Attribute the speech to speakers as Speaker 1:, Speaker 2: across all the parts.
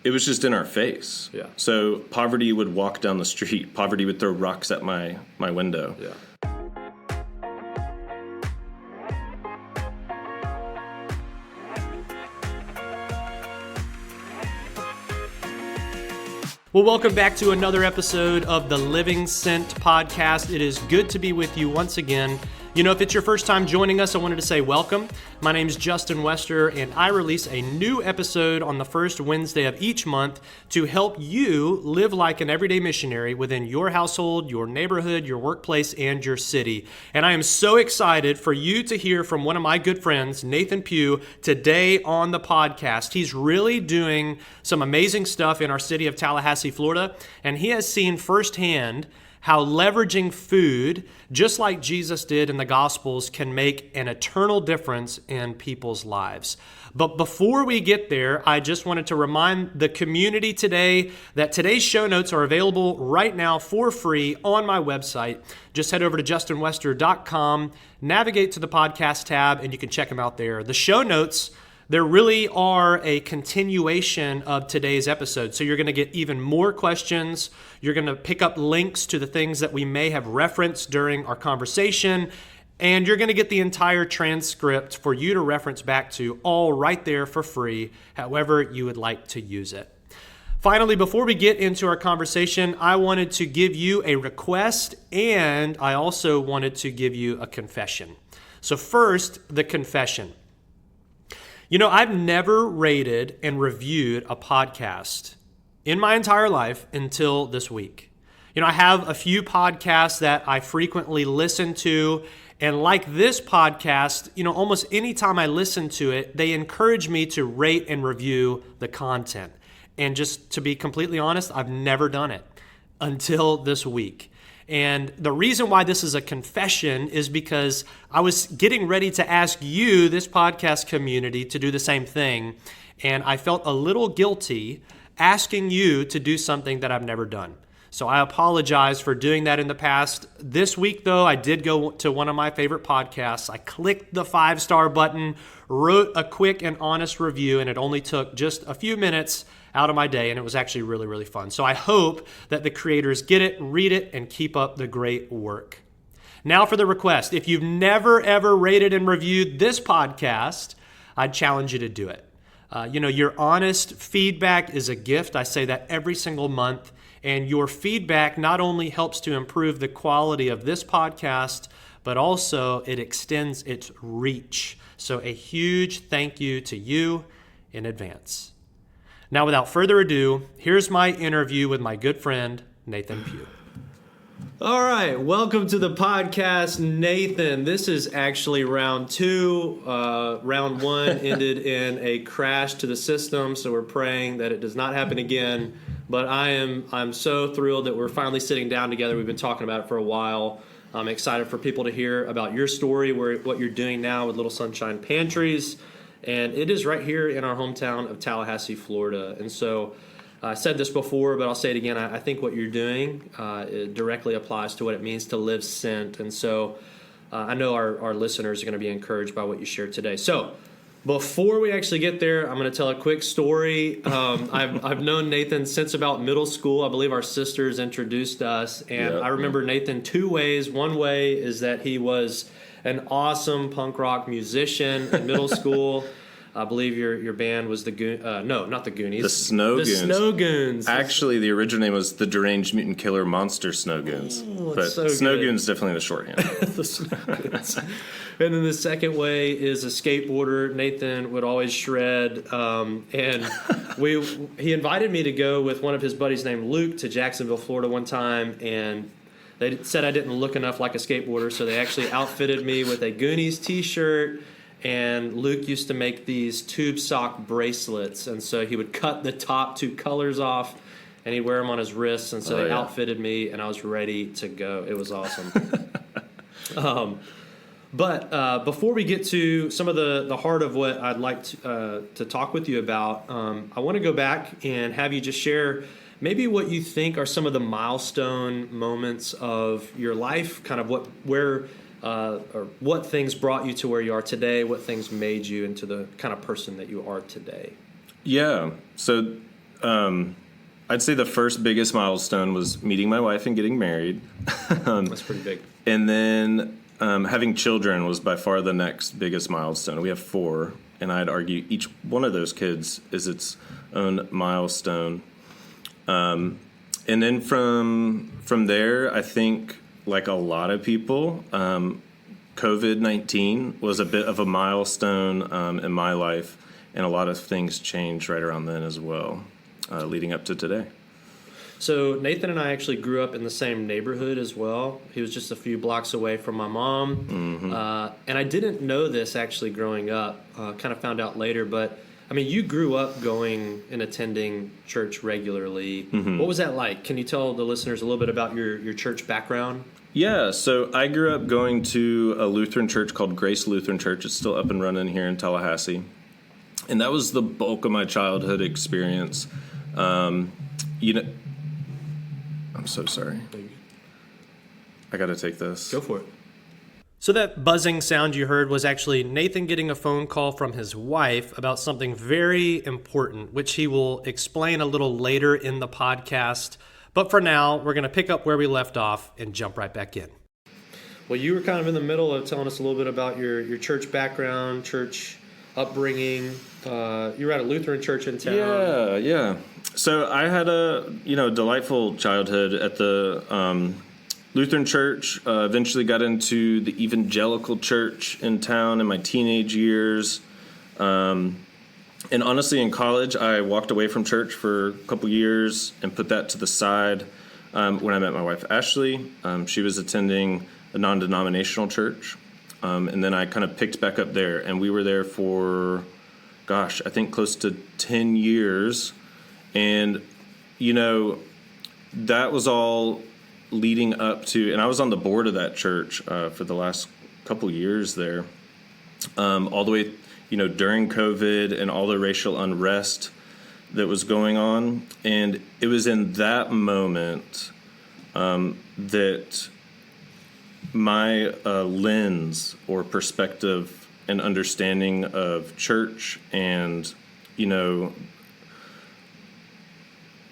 Speaker 1: it was just in our face.
Speaker 2: Yeah.
Speaker 1: So poverty would walk down the street. Poverty would throw rocks at my window.
Speaker 2: Yeah. Well, welcome back to another episode of the Living Sent podcast. It is good to be with you once again. You know, if it's your first time joining us, I wanted to say welcome. My name is Justin Wester, and I release a new episode on the first Wednesday of each month to help you live like an everyday missionary within your household, your neighborhood, your workplace, and your city. And I am so excited for you to hear from one of my good friends, Nathan Pugh, today on the podcast. He's really doing some amazing stuff in our city of Tallahassee, Florida, and he has seen firsthand how leveraging food, just like Jesus did in the Gospels, can make an eternal difference in people's lives. But before we get there, I just wanted to remind the community today that today's show notes are available right now for free on my website. Just head over to justinwester.com, navigate to the podcast tab, and you can check them out there. The show notes, there really are a continuation of today's episode. So you're going to get even more questions. You're going to pick up links to the things that we may have referenced during our conversation. And you're going to get the entire transcript for you to reference back to, all right there for free, however you would like to use it. Finally, before we get into our conversation, I wanted to give you a request, and I also wanted to give you a confession. So first, the confession. You know, I've never rated and reviewed a podcast in my entire life until this week. You know, I have a few podcasts that I frequently listen to, and like this podcast, you know, almost any time I listen to it, they encourage me to rate and review the content. And just to be completely honest, I've never done it until this week. And the reason why this is a confession is because I was getting ready to ask you, this podcast community, to do the same thing. And I felt a little guilty asking you to do something that I've never done. So I apologize for doing that in the past. This week, though, I did go to one of my favorite podcasts. I clicked the 5-star button, wrote a quick and honest review, and it only took just a few minutes out of my day, and it was actually really, really fun. So I hope that the creators get it, read it, and keep up the great work. Now for the request. If you've never, ever rated and reviewed this podcast, I'd challenge you to do it. You know, your honest feedback is a gift. I say that every single month. And your feedback not only helps to improve the quality of this podcast, but also it extends its reach. So a huge thank you to you in advance. Now, without further ado, here's my interview with my good friend, Nathan Pugh. All right, welcome to the podcast, Nathan. This is actually round 2. Round 1 ended in a crash to the system, so we're praying that it does not happen again. But I'm so thrilled that we're finally sitting down together. We've been talking about it for a while. I'm excited for people to hear about your story, what you're doing now with Little Sunshine Pantries. And it is right here in our hometown of Tallahassee, Florida. And so I said this before, but I'll say it again. I think what you're doing it directly applies to what it means to live sent. And so I know our listeners are going to be encouraged by what you shared today. So before we actually get there, I'm going to tell a quick story. I've known Nathan since about middle school. I believe our sisters introduced us. And I remember Nathan 2 ways. One way is that he was an awesome punk rock musician in middle school. I believe your band was not the Goonies.
Speaker 1: The Snow Goons.
Speaker 2: The Snow Goons.
Speaker 1: Actually, the original name was the Deranged Mutant Killer Monster Snow Goons. But
Speaker 2: so
Speaker 1: Snow
Speaker 2: good.
Speaker 1: Goons is definitely the shorthand.
Speaker 2: The Snow Goons. And then the second way is a skateboarder. Nathan would always shred. And he invited me to go with one of his buddies named Luke to Jacksonville, Florida one time. And they said I didn't look enough like a skateboarder, so they actually outfitted me with a Goonies t-shirt. And Luke used to make these tube sock bracelets, and so he would cut the top 2 colors off, and he'd wear them on his wrists, and so they outfitted me, and I was ready to go. It was awesome. But before we get to some of the heart of what I'd like to talk with you about, I want to go back and have you just share maybe what you think are some of the milestone moments of your life, kind of what things brought you to where you are today, what things made you into the kind of person that you are today.
Speaker 1: Yeah. So I'd say the first biggest milestone was meeting my wife and getting married.
Speaker 2: That's pretty big.
Speaker 1: And then having children was by far the next biggest milestone. We have 4, and I'd argue each one of those kids is its own milestone. And then from there, I think, like a lot of people, COVID-19 was a bit of a milestone in my life, and a lot of things changed right around then as well, leading up to today.
Speaker 2: So Nathan and I actually grew up in the same neighborhood as well. He was just a few blocks away from my mom. And I didn't know this actually growing up, kind of found out later. But, I mean, you grew up going and attending church regularly. What was that like? Can you tell the listeners a little bit about your church background?
Speaker 1: Yeah, so I grew up going to a Lutheran church called Grace Lutheran Church. It's still up and running here in Tallahassee. And that was the bulk of my childhood experience. I'm so sorry. I got to take this.
Speaker 2: Go for it. So that buzzing sound you heard was actually Nathan getting a phone call from his wife about something very important, which he will explain a little later in the podcast. But for now, we're going to pick up where we left off and jump right back in. Well, you were kind of in the middle of telling us a little bit about your church background, church upbringing. You were at a Lutheran church in town.
Speaker 1: Yeah. So I had a delightful childhood at the Lutheran church. Eventually got into the evangelical church in town in my teenage years. And honestly, in college, I walked away from church for a couple years and put that to the side. When I met my wife, Ashley, she was attending a non-denominational church. And then I kind of picked back up there, and we were there for, I think close to 10 years. And, that was all leading up to, and I was on the board of that church for the last couple years there, all the way, during COVID and all the racial unrest that was going on. And it was in that moment that my lens or perspective and understanding of church and,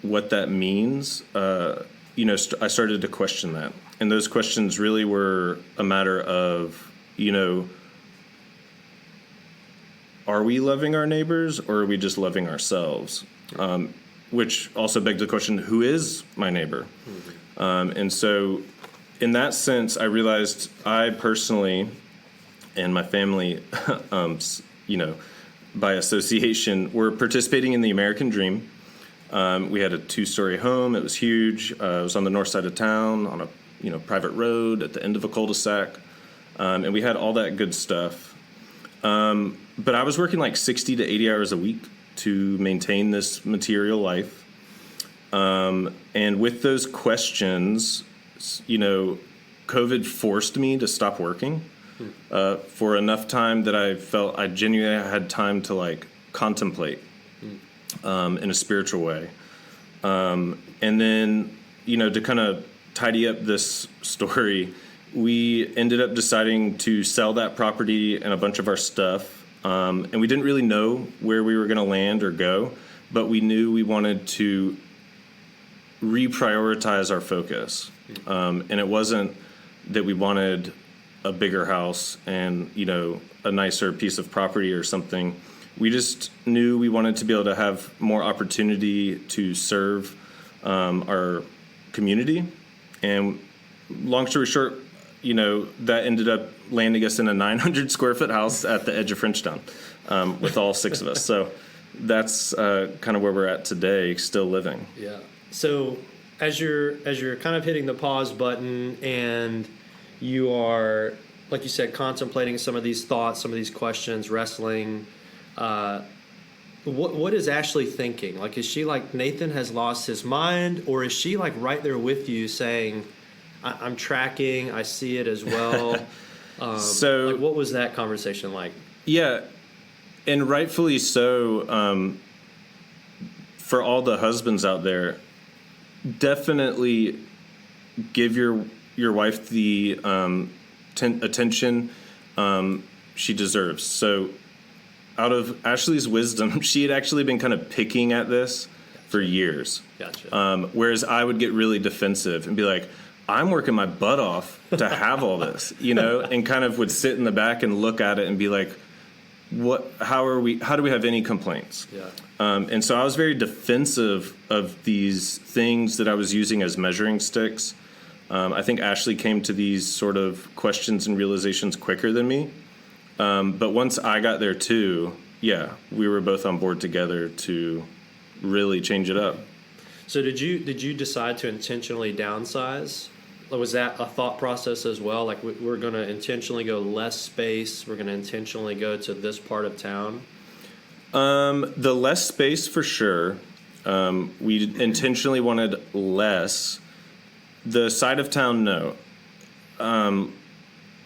Speaker 1: what that means, I started to question that. And those questions really were a matter of, are we loving our neighbors or are we just loving ourselves? Which also begged the question, who is my neighbor? And so in that sense, I realized I personally and my family, by association, were participating in the American dream. We had a 2-story home. It was huge. It was on the north side of town on a private road at the end of a cul-de-sac. And we had all that good stuff. But I was working like 60 to 80 hours a week to maintain this material life. And with those questions, COVID forced me to stop working for enough time that I felt I genuinely had time to contemplate in a spiritual way. And then, to kind of tidy up this story, we ended up deciding to sell that property and a bunch of our stuff. And we didn't really know where we were going to land or go, but we knew we wanted to reprioritize our focus. And it wasn't that we wanted a bigger house and, a nicer piece of property or something. We just knew we wanted to be able to have more opportunity to serve our community. And long story short, that ended up landing us in a 900 square foot house at the edge of Frenchtown with all 6 of us. So that's kind of where we're at today, still living.
Speaker 2: Yeah. So as you're kind of hitting the pause button and you are, like you said, contemplating some of these thoughts, some of these questions, wrestling, what is Ashley thinking? Is she like, Nathan has lost his mind, or is she right there with you saying, I'm tracking, I see it as well? So what was that conversation like? Yeah,
Speaker 1: and rightfully so. For all the husbands out there, definitely give your wife the attention she deserves. So out of Ashley's wisdom, she had actually been kind of picking at this for years.
Speaker 2: Gotcha.
Speaker 1: Whereas I would get really defensive and be like, I'm working my butt off to have all this, you know, and kind of would sit in the back and look at it and be like, how do we have any complaints?
Speaker 2: Yeah.
Speaker 1: And so I was very defensive of these things that I was using as measuring sticks. I think Ashley came to these sort of questions and realizations quicker than me. But once I got there too, yeah, we were both on board together to really change it up.
Speaker 2: So did you decide to intentionally downsize? Or was that a thought process as well? Like we're going to intentionally go less space. We're going to intentionally go to this part of town.
Speaker 1: The less space for sure. We intentionally wanted less. The side of town, no.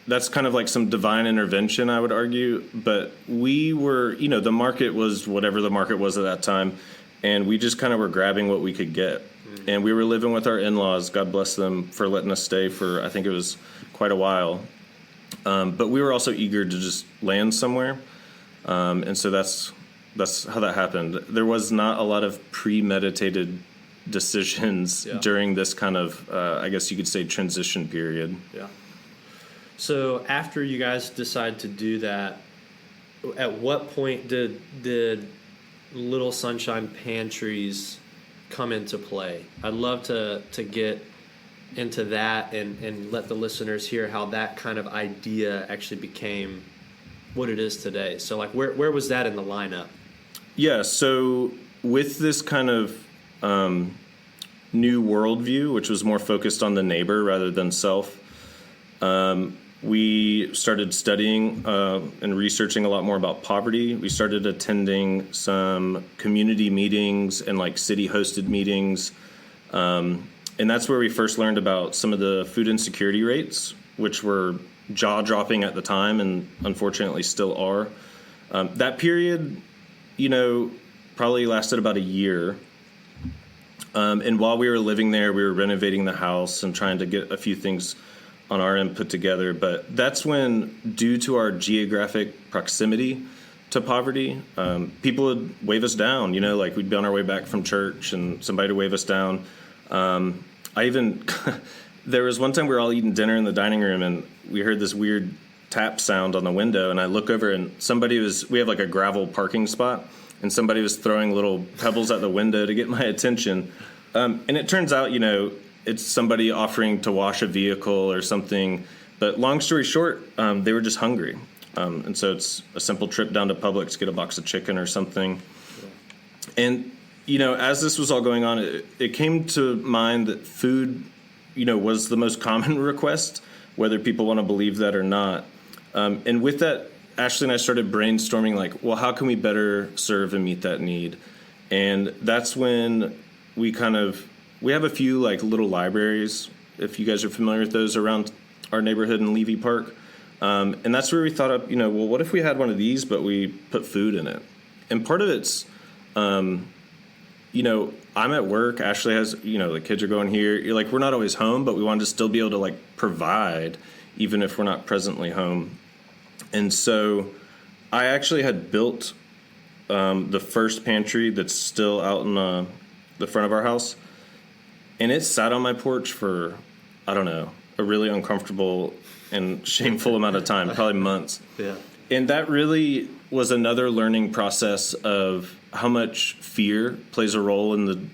Speaker 1: That's kind of like some divine intervention, I would argue. But we were, you know, the market was whatever the market was at that time. And we just kind of were grabbing what we could get. Mm-hmm. And we were living with our in-laws. God bless them for letting us stay for, I think it was quite a while. But we were also eager to just land somewhere. And so that's how that happened. There was not a lot of premeditated decisions during this kind of, I guess you could say, transition period.
Speaker 2: Yeah. So after you guys decide to do that, at what point did Little Sunshine Pantries come into play? I'd love to get into that and let the listeners hear how that kind of idea actually became what it is today. So like where was that in the lineup?
Speaker 1: Yeah, so with this kind of new worldview, which was more focused on the neighbor rather than self, we started studying and researching a lot more about poverty. We started attending some community meetings and like city-hosted meetings. And that's where we first learned about some of the food insecurity rates, which were jaw-dropping at the time and unfortunately still are. That period, you know, probably lasted about a year. And while we were living there, we were renovating the house and trying to get a few things on our end put together. But that's when, due to our geographic proximity to poverty, people would wave us down. You know, like we'd be on our way back from church and somebody would wave us down. There was one time we were all eating dinner in the dining room and we heard this weird tap sound on the window, and I look over and we have like a gravel parking spot, and somebody was throwing little pebbles at the window to get my attention. And it turns out, you know, it's somebody offering to wash a vehicle or something. But long story short, they were just hungry. And so it's a simple trip down to Publix to get a box of chicken or something. Yeah. And, you know, as this was all going on, it came to mind that food, you know, was the most common request, whether people want to believe that or not. And with that, Ashley and I started brainstorming like, well, how can we better serve and meet that need? And that's when we have a few like little libraries, if you guys are familiar with those, around our neighborhood in Levy Park. And that's where we thought up, you know, well, what if we had one of these, but we put food in it? And part of it's, you know, I'm at work. Ashley has, you know, the kids are going here. You're like, we're not always home, but we wanted to still be able to like provide, even if we're not presently home. And so I actually had built the first pantry that's still out in the front of our house. And it sat on my porch for, I don't know, a really uncomfortable and shameful amount of time, probably months.
Speaker 2: Yeah.
Speaker 1: And that really was another learning process of how much fear plays a role in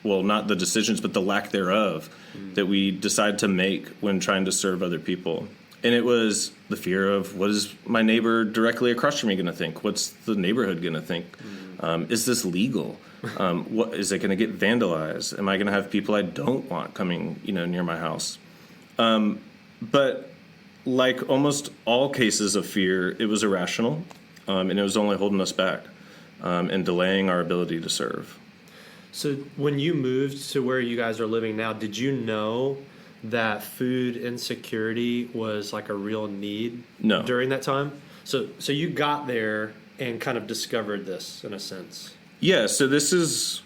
Speaker 1: not the decisions, but the lack thereof that we decide to make when trying to serve other people. And it was the fear of, what is my neighbor directly across from me going to think? What's the neighborhood going to think? Is this legal? What is it going to get vandalized? Am I going to have people I don't want coming, you know, near my house? But like almost all cases of fear, it was irrational, and it was only holding us back and delaying our ability to serve.
Speaker 2: So when you moved to where you guys are living now, did you know that food insecurity was like a real need during that time? So you got there and kind of discovered this in a sense.
Speaker 1: Yeah, so this is,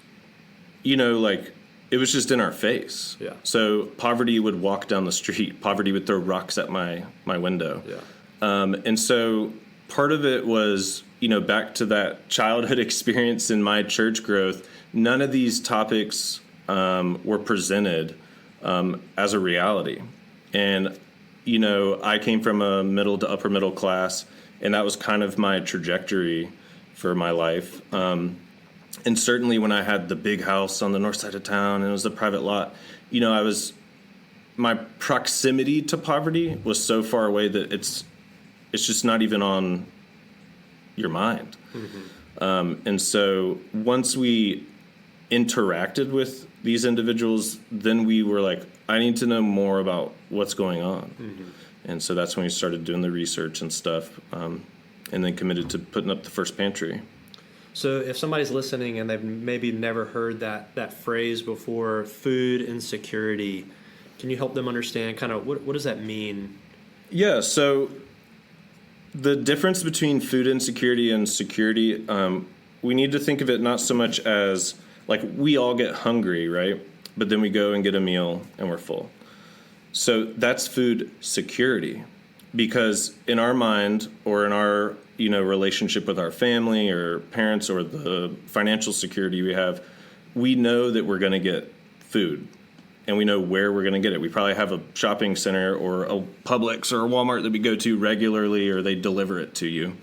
Speaker 1: you know, like, it was just in our face.
Speaker 2: Yeah.
Speaker 1: So poverty would walk down the street. Poverty would throw rocks at my window. Yeah. And so part of it was, you know, back to that childhood experience in my church growth, none of these topics were presented as a reality. And, I came from a middle to upper middle class, and that was kind of my trajectory for my life. And certainly when I had the big house on the north side of town and it was a private lot, my proximity to poverty was so far away that it's just not even on your mind. And so once we interacted with these individuals, then we were like, I need to know more about what's going on. And so that's when we started doing the research and stuff, and then committed to putting up the first pantry.
Speaker 2: So if somebody's listening and they've maybe never heard that phrase before, food insecurity, can you help them understand kind of what does that mean?
Speaker 1: Yeah, so the difference between food insecurity and security, we need to think of it not so much as, like, we all get hungry, right? But then we go and get a meal and we're full. So that's food security, because in our mind or in our relationship with our family or parents or the financial security we have, we know that we're going to get food and we know where we're going to get it. We probably have a shopping center or a Publix or a Walmart that we go to regularly, or they deliver it to you.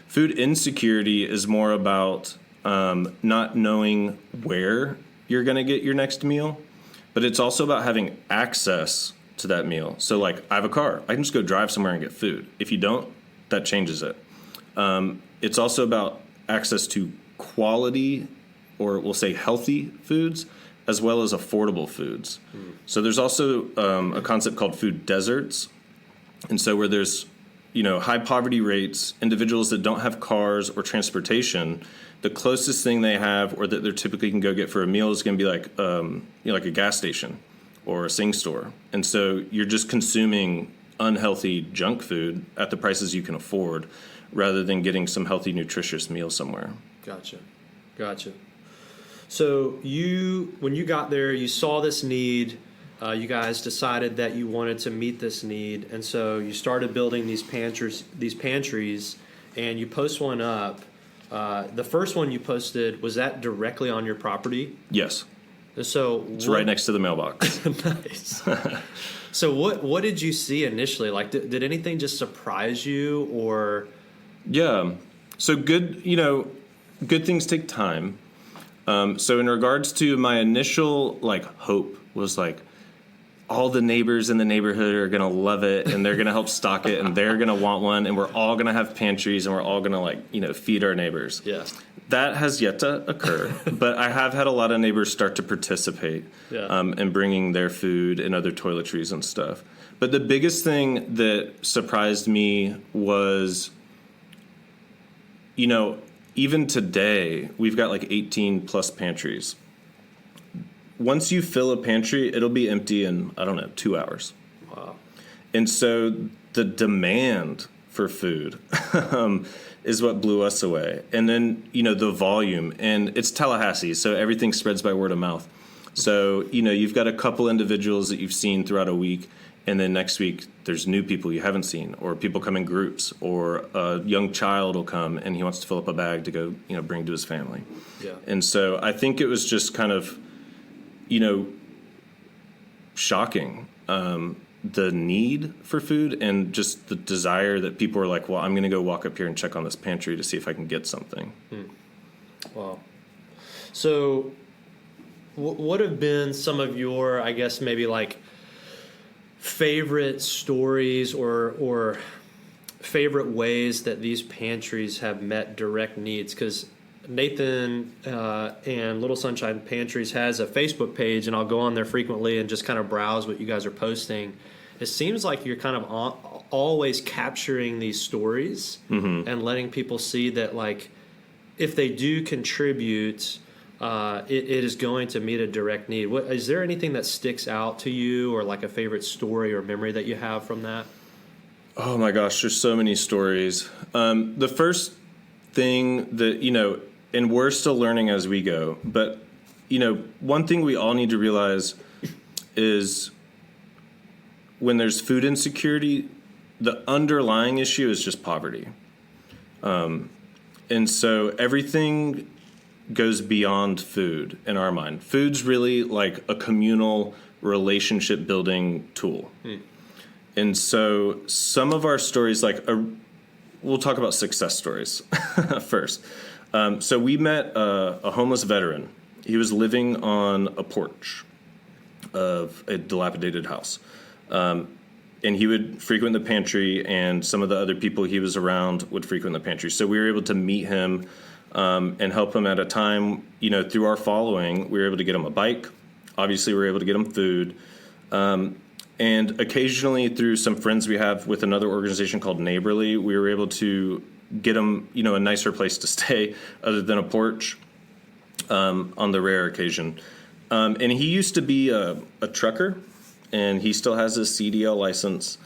Speaker 1: Food insecurity is more about not knowing where you're going to get your next meal, but it's also about having access to that meal. So, like, I have a car. I can just go drive somewhere and get food. If you don't, that changes it. It's also about access to quality, or we'll say healthy foods, as well as affordable foods. So there's also a concept called food deserts. And so where there's high poverty rates, individuals that don't have cars or transportation, the closest thing they have or that they typically can go get for a meal is going to be like a gas station or a Sing store. And so you're just consuming unhealthy junk food at the prices you can afford, rather than getting some healthy, nutritious meal somewhere.
Speaker 2: Gotcha. So when you got there, you saw this need. You guys decided that you wanted to meet this need, and so you started building these pantries, and you post one up. The first one you posted, was that directly on your property?
Speaker 1: Yes.
Speaker 2: So
Speaker 1: it's right next to the mailbox.
Speaker 2: Nice. So what did you see initially? Like, did anything just surprise you, or?
Speaker 1: Yeah. So good things take time. So in regards to my initial hope was all the neighbors in the neighborhood are going to love it, and they're going to help stock it, and they're going to want one, and we're all going to have pantries, and we're all going to feed our neighbors.
Speaker 2: Yeah.
Speaker 1: That has yet to occur, but I have had a lot of neighbors start to participate in bringing their food and other toiletries and stuff. But the biggest thing that surprised me was, even today, we've got 18 plus pantries. Once you fill a pantry, it'll be empty in, 2 hours.
Speaker 2: Wow.
Speaker 1: And so the demand for food is what blew us away. And then, the volume. And it's Tallahassee, so everything spreads by word of mouth. So, you've got a couple individuals that you've seen throughout a week, and then next week there's new people you haven't seen, or people come in groups, or a young child will come and he wants to fill up a bag to go, bring to his family.
Speaker 2: Yeah.
Speaker 1: And so I think it was just kind of, shocking, the need for food and just the desire that people are like, well, I'm going to go walk up here and check on this pantry to see if I can get something.
Speaker 2: Wow. So what have been some of your, I guess, maybe favorite stories or favorite ways that these pantries have met direct needs? Because Nathan and Little Sunshine Pantries has a Facebook page, and I'll go on there frequently and just kind of browse what you guys are posting. It seems like you're kind of always capturing these stories and letting people see that, if they do contribute, it is going to meet a direct need. Is there anything that sticks out to you, or a favorite story or memory that you have from that?
Speaker 1: Oh my gosh, there's so many stories. The first thing that, and we're still learning as we go, but, one thing we all need to realize is when there's food insecurity, the underlying issue is just poverty. And so everything goes beyond food in our mind. Food's really like a communal relationship building tool. And so some of our stories, we'll talk about success stories first. So we met a homeless veteran. He was living on a porch of a dilapidated house. And he would frequent the pantry, and some of the other people he was around would frequent the pantry. So we were able to meet him and help him at a time, through our following. We were able to get him a bike. Obviously, we were able to get him food. And occasionally, through some friends we have with another organization called Neighborly, we were able to get him, a nicer place to stay other than a porch on the rare occasion. And he used to be a trucker, and he still has his CDL license.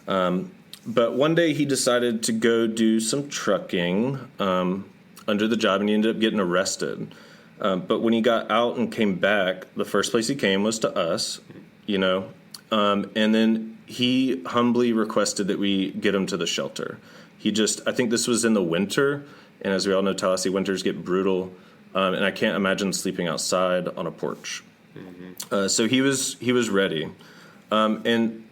Speaker 1: But one day he decided to go do some trucking under the job, and he ended up getting arrested. But when he got out and came back, the first place he came was to us, and then he humbly requested that we get him to the shelter. I think this was in the winter, and as we all know, Tallahassee winters get brutal, and I can't imagine sleeping outside on a porch. So he was ready. And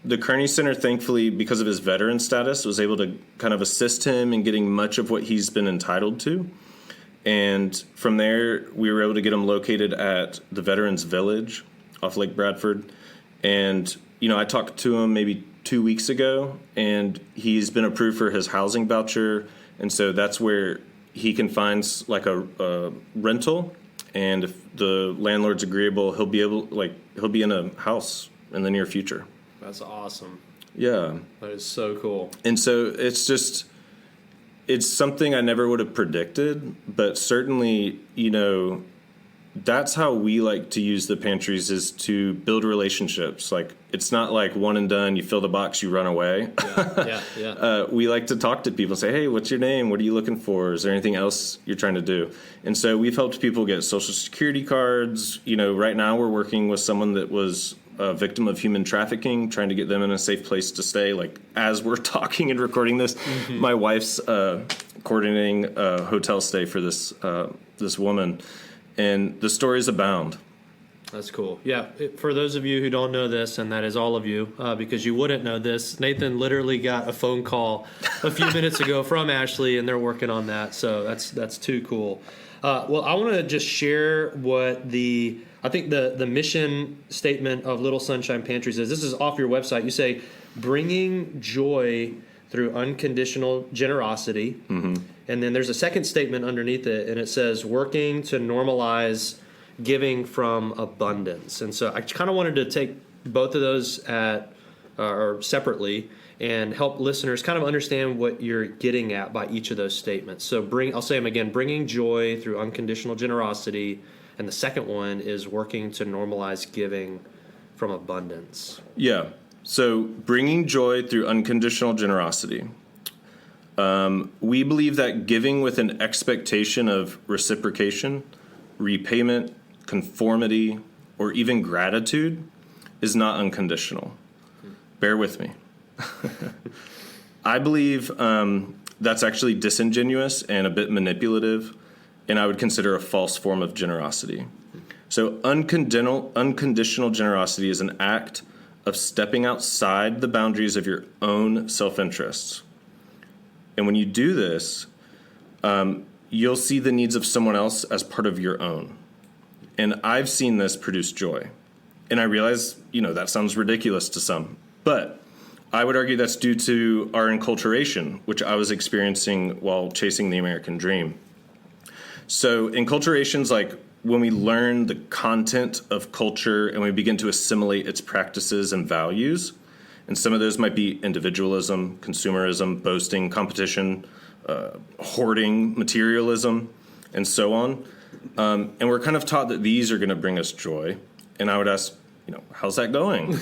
Speaker 1: the Kearney Center, thankfully, because of his veteran status, was able to kind of assist him in getting much of what he's been entitled to. And from there, we were able to get him located at the Veterans Village off Lake Bradford. And, I talked to him maybe 2 weeks ago, and he's been approved for his housing voucher. And so that's where he can find like a rental. And if the landlord's agreeable, he'll be in a house in the near future.
Speaker 2: That's awesome.
Speaker 1: Yeah.
Speaker 2: That is so cool.
Speaker 1: And so it's something I never would have predicted, but certainly, that's how we like to use the pantries, is to build relationships. Like, it's not like one and done, you fill the box, you run away. Yeah. We like to talk to people and say, hey, what's your name? What are you looking for? Is there anything else you're trying to do? And so we've helped people get Social Security cards. Right now we're working with someone that was a victim of human trafficking, trying to get them in a safe place to stay. Like, as we're talking and recording this, my wife's coordinating a hotel stay for this woman. And the stories abound.
Speaker 2: That's cool. Yeah, for those of you who don't know this, and that is all of you, because you wouldn't know this, Nathan literally got a phone call a few minutes ago from Ashley, and they're working on that. So that's too cool. Well, I want to just share what I think the mission statement of Little Sunshine Pantries is. This is off your website. You say, bringing joy through unconditional generosity. Mm-hmm. And then there's a second statement underneath it, and it says, working to normalize giving from abundance. And so I kind of wanted to take both of those or separately and help listeners kind of understand what you're getting at by each of those statements. So I'll say them again, bringing joy through unconditional generosity. And the second one is working to normalize giving from abundance.
Speaker 1: Yeah. So bringing joy through unconditional generosity. We believe that giving with an expectation of reciprocation, repayment, conformity, or even gratitude is not unconditional. Bear with me. I believe that's actually disingenuous and a bit manipulative, and I would consider a false form of generosity. So unconditional generosity is an act of stepping outside the boundaries of your own self-interests. And when you do this, you'll see the needs of someone else as part of your own. And I've seen this produce joy. And I realize, that sounds ridiculous to some. But I would argue that's due to our enculturation, which I was experiencing while chasing the American dream. So enculturation's like when we learn the content of culture and we begin to assimilate its practices and values. And some of those might be individualism, consumerism, boasting, competition, hoarding, materialism, and so on. And we're kind of taught that these are going to bring us joy. And I would ask, how's that going?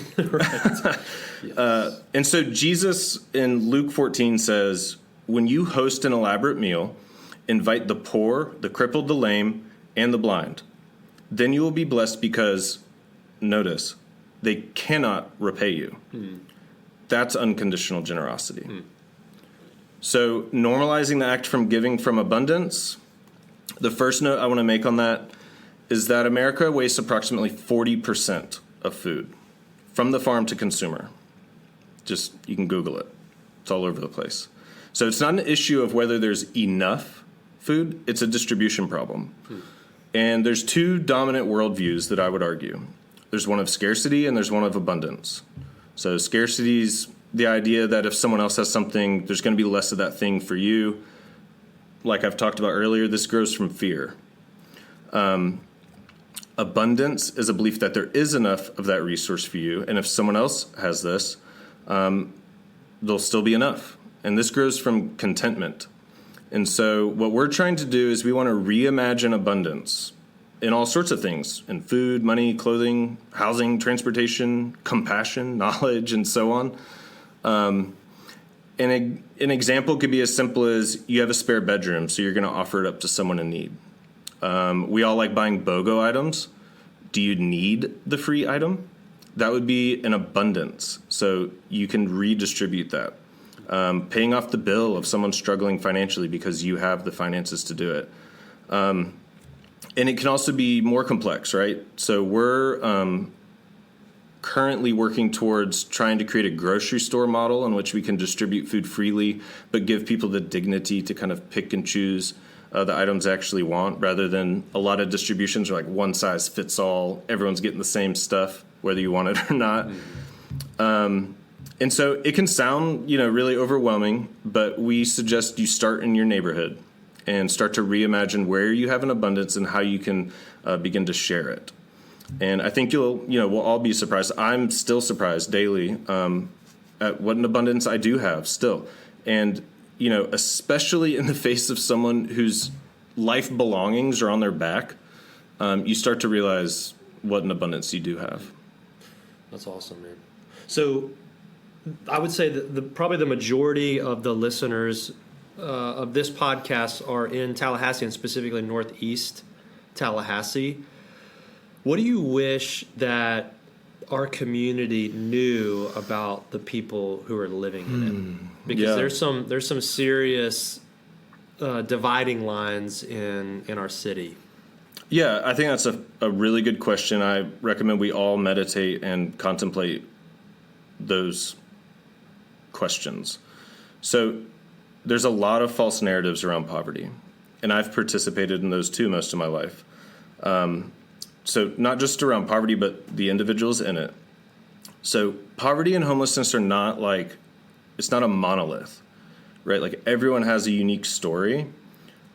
Speaker 1: Yes. And so Jesus in Luke 14 says, when you host an elaborate meal, invite the poor, the crippled, the lame, and the blind. Then you will be blessed because, notice, they cannot repay you. That's unconditional generosity. So normalizing the act from giving from abundance, The first note I want to make on that is that America wastes approximately 40% of food from the farm to consumer. Just, you can Google it. It's all over the place. So it's not an issue of whether there's enough food, it's a distribution problem. And there's two dominant worldviews that I would argue. There's one of scarcity and there's one of abundance. So scarcity's the idea that if someone else has something, there's going to be less of that thing for you. Like I've talked about earlier, this grows from fear. Abundance is a belief that there is enough of that resource for you, and if someone else has this, there'll still be enough. And this grows from contentment. And so what we're trying to do is we want to reimagine abundance in all sorts of things, in food, money, clothing, housing, transportation, compassion, knowledge, and so on. And an example could be as simple as you have a spare bedroom, so you're going to offer it up to someone in need. We all like buying BOGO items. Do you need the free item? That would be an abundance, so you can redistribute that. Paying off the bill of someone struggling financially because you have the finances to do it. And it can also be more complex, right? So we're currently working towards trying to create a grocery store model in which we can distribute food freely, but give people the dignity to kind of pick and choose the items they actually want, rather than a lot of distributions are like one size fits all. Everyone's getting the same stuff, whether you want it or not. And so it can sound, really overwhelming, but we suggest you start in your neighborhood and start to reimagine where you have an abundance and how you can begin to share it. And I think we'll all be surprised. I'm still surprised daily at what an abundance I do have still. And, especially in the face of someone whose life belongings are on their back, you start to realize what an abundance you do have.
Speaker 2: That's awesome, man. So I would say that probably the majority of the listeners of this podcast are in Tallahassee, and specifically Northeast Tallahassee. What do you wish that our community knew about the people who are living in it? Because there's some serious dividing lines in our city.
Speaker 1: Yeah, I think that's a really good question. I recommend we all meditate and contemplate those questions. So there's a lot of false narratives around poverty, and I've participated in those too most of my life. So not just around poverty, but the individuals in it. So poverty and homelessness are not it's not a monolith, right? Like everyone has a unique story.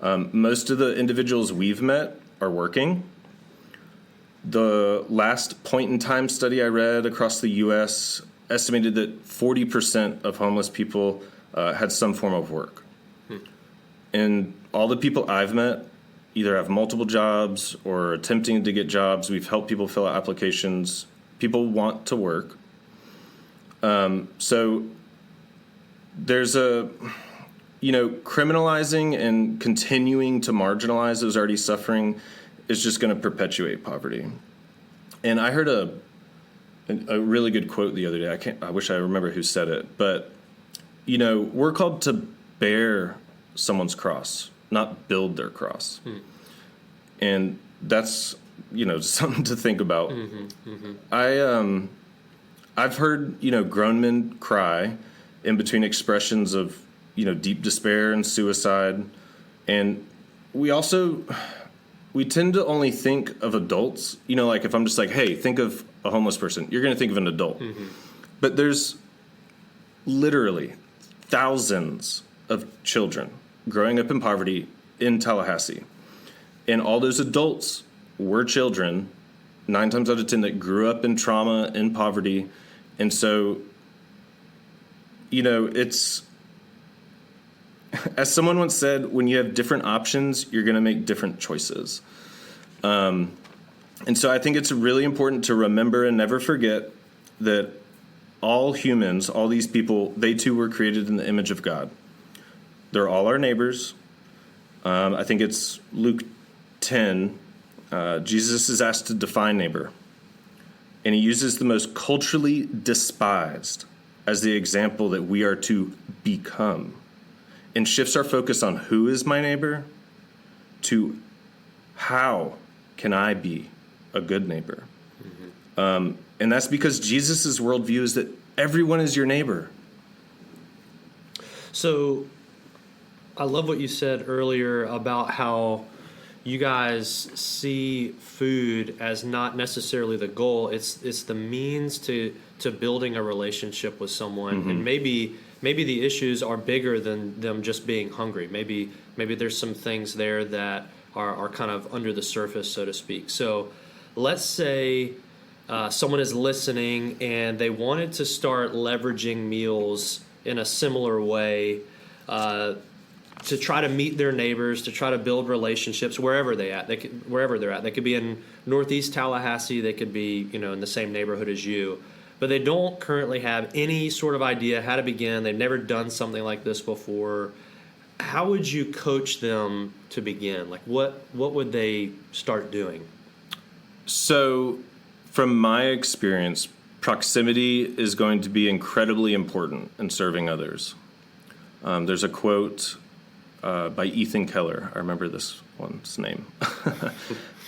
Speaker 1: Most of the individuals we've met are working. The last point in time study I read across the U.S. estimated that 40% of homeless people had some form of work. And all the people I've met either have multiple jobs or attempting to get jobs. We've helped people fill out applications. People want to work. So there's criminalizing and continuing to marginalize those already suffering is just going to perpetuate poverty. And I heard a really good quote the other day. I wish I remember who said it, but we're called to bear someone's cross, not build their cross. And that's something to think about. I've heard grown men cry in between expressions of deep despair and suicide, and we tend to only think of adults. Like if I'm just like, hey, think of a homeless person, you're going to think of an adult. But there's literally thousands of children growing up in poverty in Tallahassee. And all those adults were children, 9 times out of 10, that grew up in trauma and poverty. And so, it's, as someone once said, when you have different options, you're going to make different choices. And so I think it's really important to remember and never forget that all humans, all these people, they too were created in the image of God. They're all our neighbors. I think it's Luke 10. Jesus is asked to define neighbor. And he uses the most culturally despised as the example that we are to become, and shifts our focus on who is my neighbor to how can I be a good neighbor? And that's because Jesus' worldview is that everyone is your neighbor.
Speaker 2: So I love what you said earlier about how you guys see food as not necessarily the goal. It's the means to building a relationship with someone. And maybe the issues are bigger than them just being hungry. Maybe there's some things there that are kind of under the surface, so to speak. So let's say someone is listening and they wanted to start leveraging meals in a similar way to try to meet their neighbors, to try to build relationships wherever they're at. They could be in Northeast Tallahassee. They could be in the same neighborhood as you, but they don't currently have any sort of idea how to begin. They've never done something like this before. How would you coach them to begin? Like what would they start doing?
Speaker 1: So, from my experience, proximity is going to be incredibly important in serving others. There's a quote by Ethan Keller. I remember this one's name.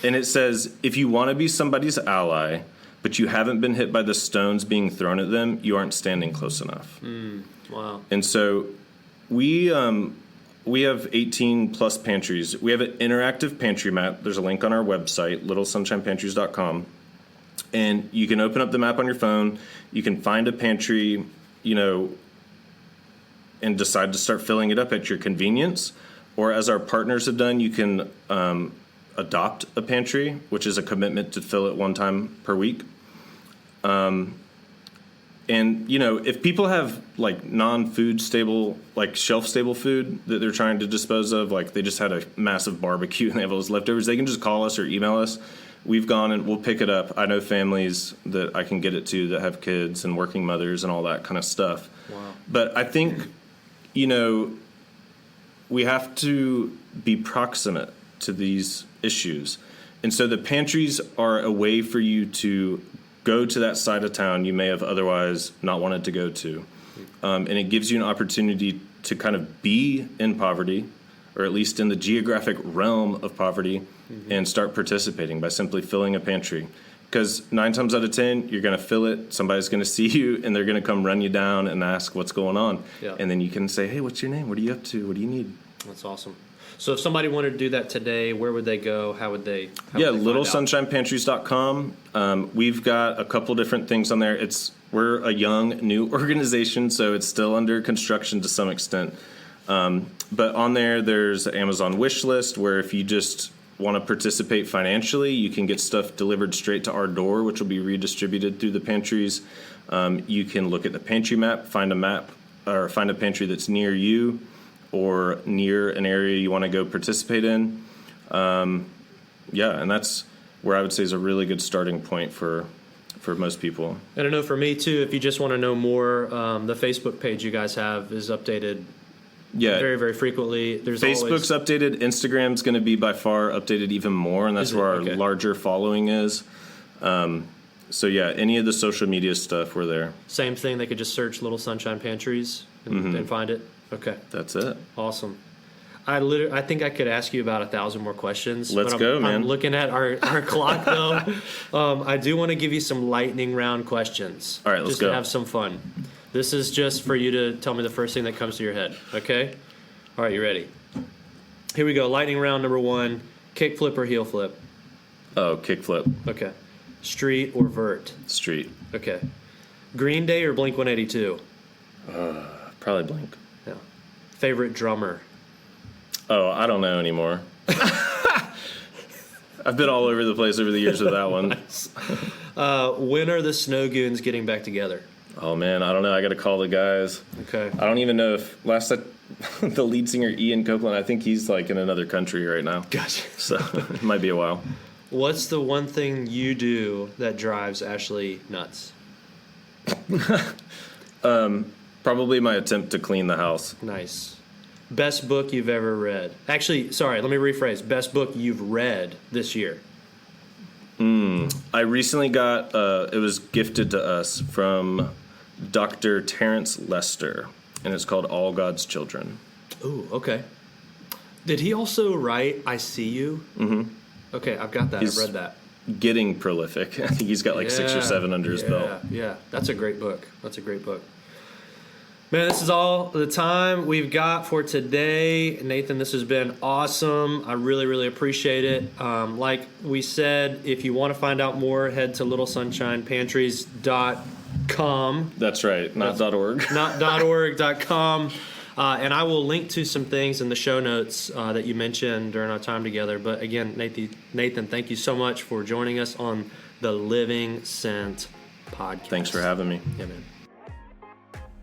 Speaker 1: And it says, if you want to be somebody's ally, but you haven't been hit by the stones being thrown at them, you aren't standing close enough.
Speaker 2: Wow.
Speaker 1: And so we have 18 plus pantries. We have an interactive pantry map. There's a link on our website, littlesunshinepantries.com. And you can open up the map on your phone. You can find a pantry, and decide to start filling it up at your convenience. Or as our partners have done, you can adopt a pantry, which is a commitment to fill it one time per week. And, if people have like non-food stable, like shelf stable food that they're trying to dispose of, like they just had a massive barbecue and they have all those leftovers, they can just call us or email us. We've gone and we'll pick it up. I know families that I can get it to that have kids and working mothers and all that kind of stuff.
Speaker 2: Wow.
Speaker 1: But I think, we have to be proximate to these issues. And so the pantries are a way for you to go to that side of town you may have otherwise not wanted to go to. And it gives you an opportunity to kind of be in poverty, or at least in the geographic realm of poverty, and start participating by simply filling a pantry. Because 9 times out of 10, you're going to fill it, somebody's going to see you, and they're going to come run you down and ask what's going on.
Speaker 2: Yeah.
Speaker 1: And then you can say, hey, what's your name? What are you up to? What do you need?
Speaker 2: That's awesome. So if somebody wanted to do that today, where would they go? How would they
Speaker 1: LittleSunshinePantries.com. We've got a couple different things on there. We're a young, new organization, so it's still under construction to some extent. But on there's an Amazon wish list where if you just want to participate financially, you can get stuff delivered straight to our door, which will be redistributed through the pantries. You can look at the pantry map, find a pantry that's near you or near an area you want to go participate in. And that's where I would say is a really good starting point for most people.
Speaker 2: And I know for me too, if you just want to know more, the Facebook page you guys have is updated very, very frequently.
Speaker 1: Facebook's updated. Instagram's going to be by far updated even more, and that's where our larger following is. Any of the social media stuff, we're there.
Speaker 2: Same thing. They could just search Little Sunshine Pantries and find it. Okay.
Speaker 1: That's it.
Speaker 2: Awesome. I think I could ask you about 1,000 more questions.
Speaker 1: Let's go, man.
Speaker 2: I'm looking at our clock, though. I do want to give you some lightning round questions.
Speaker 1: All right, let's go.
Speaker 2: Just to have some fun. This is just for you to tell me the first thing that comes to your head, okay? All right, you ready? Here we go. Lightning round number 1, kick flip or heel flip?
Speaker 1: Oh, kick flip.
Speaker 2: Okay. Street or vert?
Speaker 1: Street.
Speaker 2: Okay. Green Day or Blink-182?
Speaker 1: Probably Blink.
Speaker 2: Yeah. Favorite drummer?
Speaker 1: Oh, I don't know anymore. I've been all over the place over the years with that one.
Speaker 2: Nice. When are the Snow Goons getting back together?
Speaker 1: Oh, man, I don't know. I got to call the guys.
Speaker 2: Okay.
Speaker 1: I don't even know if the lead singer, Ian Copeland, I think he's like in another country right now.
Speaker 2: Gotcha.
Speaker 1: So it might be a while.
Speaker 2: What's the one thing you do that drives Ashley nuts?
Speaker 1: Probably my attempt to clean the house.
Speaker 2: Nice. Best book you've ever read? Actually, sorry, let me rephrase. Best book you've read this year?
Speaker 1: I recently got, it was gifted to us from Dr. Terrence Lester, and it's called All God's Children.
Speaker 2: Ooh, okay. Did he also write I See You?
Speaker 1: Mm-hmm.
Speaker 2: Okay, I've got that. I've read that.
Speaker 1: Getting prolific. I think he's got like 6 or 7 under his belt.
Speaker 2: Yeah, that's a great book. Man, this is all the time we've got for today. Nathan, this has been awesome. I really, really appreciate it. Like we said, if you want to find out more, head to littlesunshinepantries.com.
Speaker 1: That's right, not .org.
Speaker 2: Not .org.com. And I will link to some things in the show notes that you mentioned during our time together. But again, Nathan, thank you so much for joining us on the Living Scent podcast.
Speaker 1: Thanks for having me.
Speaker 2: Yeah, man.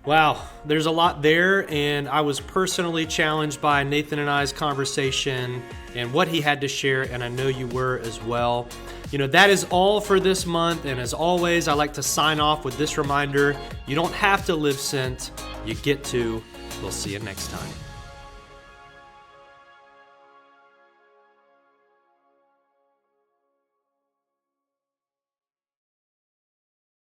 Speaker 2: Wow, there's a lot there, and I was personally challenged by Nathan and I's conversation and what he had to share, and I know you were as well. That is all for this month, and as always, I like to sign off with this reminder: you don't have to live scent, you get to. We'll see you next time.